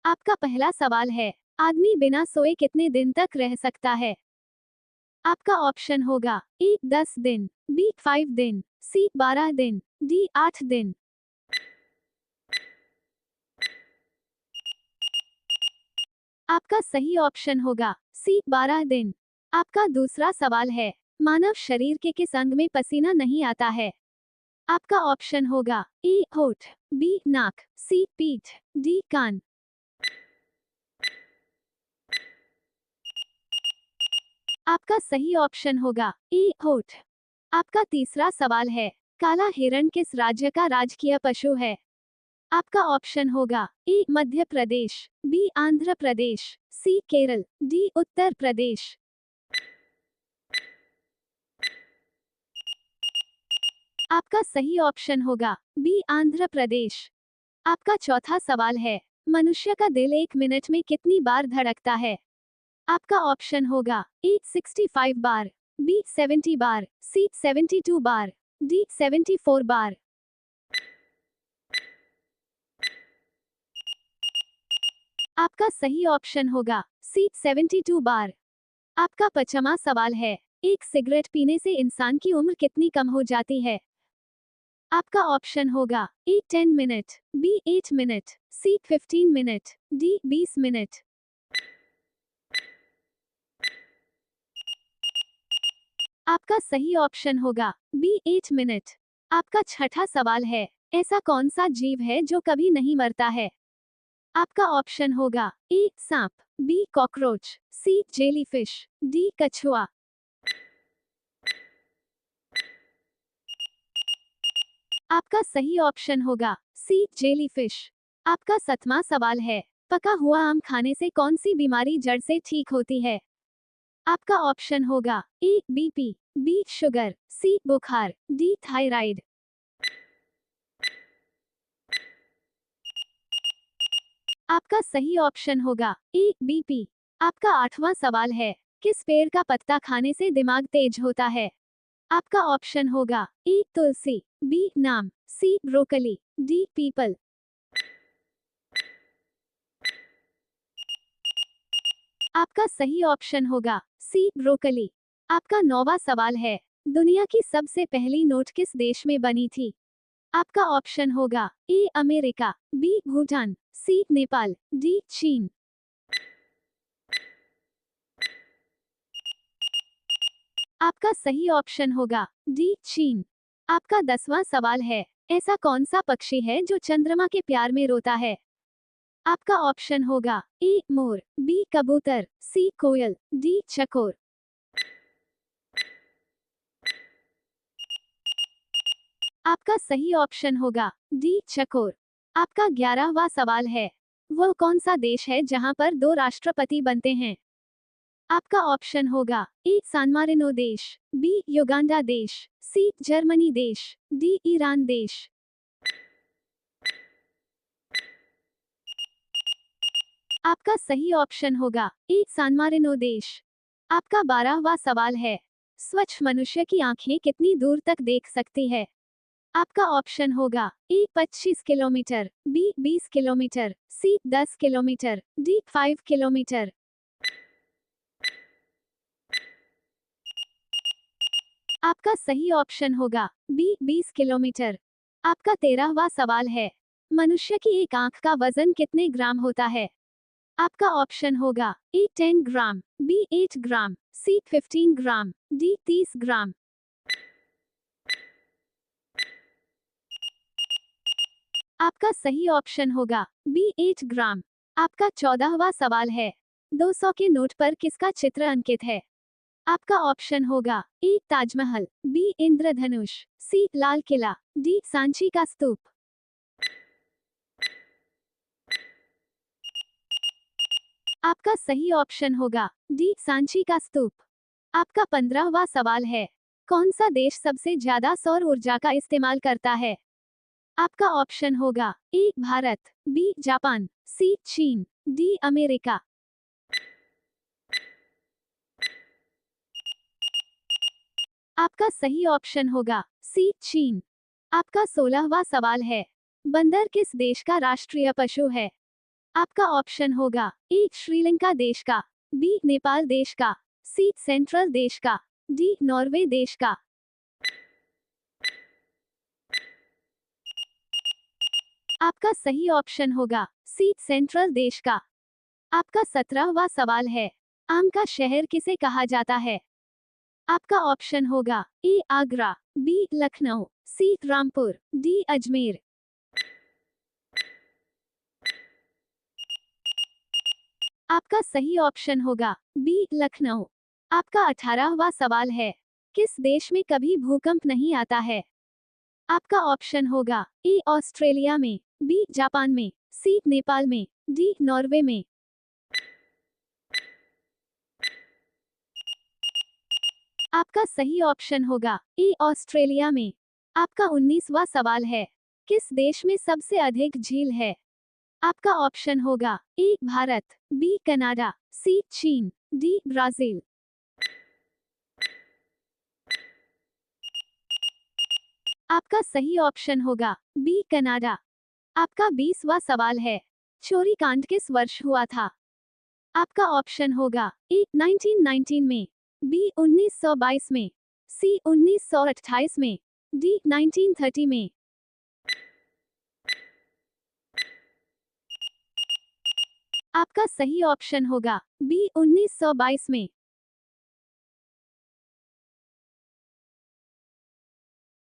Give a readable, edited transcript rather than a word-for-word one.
आपका पहला सवाल है, आदमी बिना सोए कितने दिन तक रह सकता है? आपका ऑप्शन होगा ए 10 दिन, बी 5 दिन, सी 12 दिन, डी 8 दिन। आपका सही ऑप्शन होगा सी 12 दिन। आपका दूसरा सवाल है, मानव शरीर के किस अंग में पसीना नहीं आता है? आपका ऑप्शन होगा ए होठ, बी नाक, सी पीठ, डी कान। आपका सही ऑप्शन होगा ए होठ। आपका तीसरा सवाल है, काला हिरण किस राज्य का राजकीय पशु है? आपका ऑप्शन होगा ए मध्य प्रदेश, बी आंध्र प्रदेश, सी केरल, डी उत्तर प्रदेश। आपका सही ऑप्शन होगा बी आंध्र प्रदेश। आपका चौथा सवाल है, मनुष्य का दिल 1 मिनट में कितनी बार धड़कता है? आपका ऑप्शन होगा ए 65 बार, बी 70 बार, सी 72 बार, डी 74 बार। आपका सही ऑप्शन होगा सी 72 बार। आपका पांचवा सवाल है, एक सिगरेट पीने से इंसान की उम्र कितनी कम हो जाती है? आपका ऑप्शन होगा ए 10 मिनट, बी 8 मिनट, सी 15 मिनट, डी 20 मिनट। आपका सही ऑप्शन होगा बी 8 मिनट। आपका छठा सवाल है, ऐसा कौन सा जीव है जो कभी नहीं मरता है? आपका ऑप्शन होगा ए सांप, बी कॉकरोच, सी जेलीफिश, डी कछुआ। आपका सही ऑप्शन होगा सी जेलीफिश। आपका 7वां सवाल है, पका हुआ आम खाने से कौन सी बीमारी जड़ से ठीक होती है? आपका ऑप्शन होगा ए बीपी, बी शुगर, सी बुखार, डी थायराइड। आपका सही ऑप्शन होगा ए बीपी। आपका 8वां सवाल है, किस पेड़ का पत्ता खाने से दिमाग तेज होता है? आपका ऑप्शन होगा ए तुलसी, बी नाम, सी ब्रोकली, डी पीपल। आपका सही ऑप्शन होगा सी ब्रोकली। आपका 9वां सवाल है, दुनिया की सबसे पहली नोट किस देश में बनी थी? आपका ऑप्शन होगा A America, B Bhutan, C Nepal, D चीन। आपका सही ऑप्शन होगा डी चीन। आपका 10वां सवाल है, ऐसा कौन सा पक्षी है जो चंद्रमा के प्यार में रोता है? आपका ऑप्शन होगा ए मोर, बी कबूतर, सी कोयल, डी चकोर। आपका सही ऑप्शन होगा डी चकोर। आपका 11वां सवाल है, वह कौन सा देश है जहां पर 2 राष्ट्रपति बनते हैं? आपका ऑप्शन होगा ए सान मारिनो देश, बी युगांडा देश, सी जर्मनी देश, डी ईरान देश। आपका सही ऑप्शन होगा ए सान मारिनो देश। आपका 12वां सवाल है, स्वच्छ मनुष्य की आंखें कितनी दूर तक देख सकती है? आपका ऑप्शन होगा ए 25 किलोमीटर, बी 20 किलोमीटर, सी 10 किलोमीटर, डी 5 किलोमीटर। आपका सही ऑप्शन होगा बी 20 किलोमीटर। आपका 13वां सवाल है, मनुष्य की एक आंख का वजन कितने ग्राम होता है? आपका ऑप्शन होगा ए 10 ग्राम, बी 8 ग्राम, सी 15 ग्राम, डी 30 ग्राम। आपका सही ऑप्शन होगा बी 8 ग्राम। आपका 14वां सवाल है, 200 के नोट पर किसका चित्र अंकित है? आपका ऑप्शन होगा ए ताजमहल, बी इंद्रधनुष, सी लाल किला, डी सांची का स्तूप। आपका सही ऑप्शन होगा डी सांची का स्तूप। आपका 15वां सवाल है, कौन सा देश सबसे ज्यादा सौर ऊर्जा का इस्तेमाल करता है? आपका ऑप्शन होगा ए भारत, बी जापान, सी चीन, डी अमेरिका। आपका सही ऑप्शन होगा सी चीन। आपका 16वां सवाल है, बंदर किस देश का राष्ट्रीय पशु है? आपका ऑप्शन होगा ए श्रीलंका देश का, बी नेपाल देश का, सी सेंट्रल देश का, डी नॉर्वे देश का। आपका सही ऑप्शन होगा सी सेंट्रल देश का। आपका 17वां सवाल है, आम का शहर किसे कहा जाता है? आपका ऑप्शन होगा ए आगरा, बी लखनऊ, सी रामपुर, डी अजमेर। आपका सही ऑप्शन होगा बी लखनऊ। आपका 18वां सवाल है, किस देश में कभी भूकंप नहीं आता है? आपका ऑप्शन होगा ए ऑस्ट्रेलिया में, बी जापान में, सी नेपाल में, डी नॉर्वे में। आपका सही ऑप्शन होगा ए ऑस्ट्रेलिया में। आपका 19वां सवाल है, किस देश में सबसे अधिक झील है? आपका ऑप्शन होगा ए भारत, बी कनाडा, सी चीन, डी ब्राजील। आपका सही ऑप्शन होगा बी कनाडा। आपका 20वां सवाल है, चोरी कांड किस वर्ष हुआ था? आपका ऑप्शन होगा ए 1919 में, बी 1922 में, सी 1928 में, डी 1930 में। आपका सही ऑप्शन होगा बी 1922 में।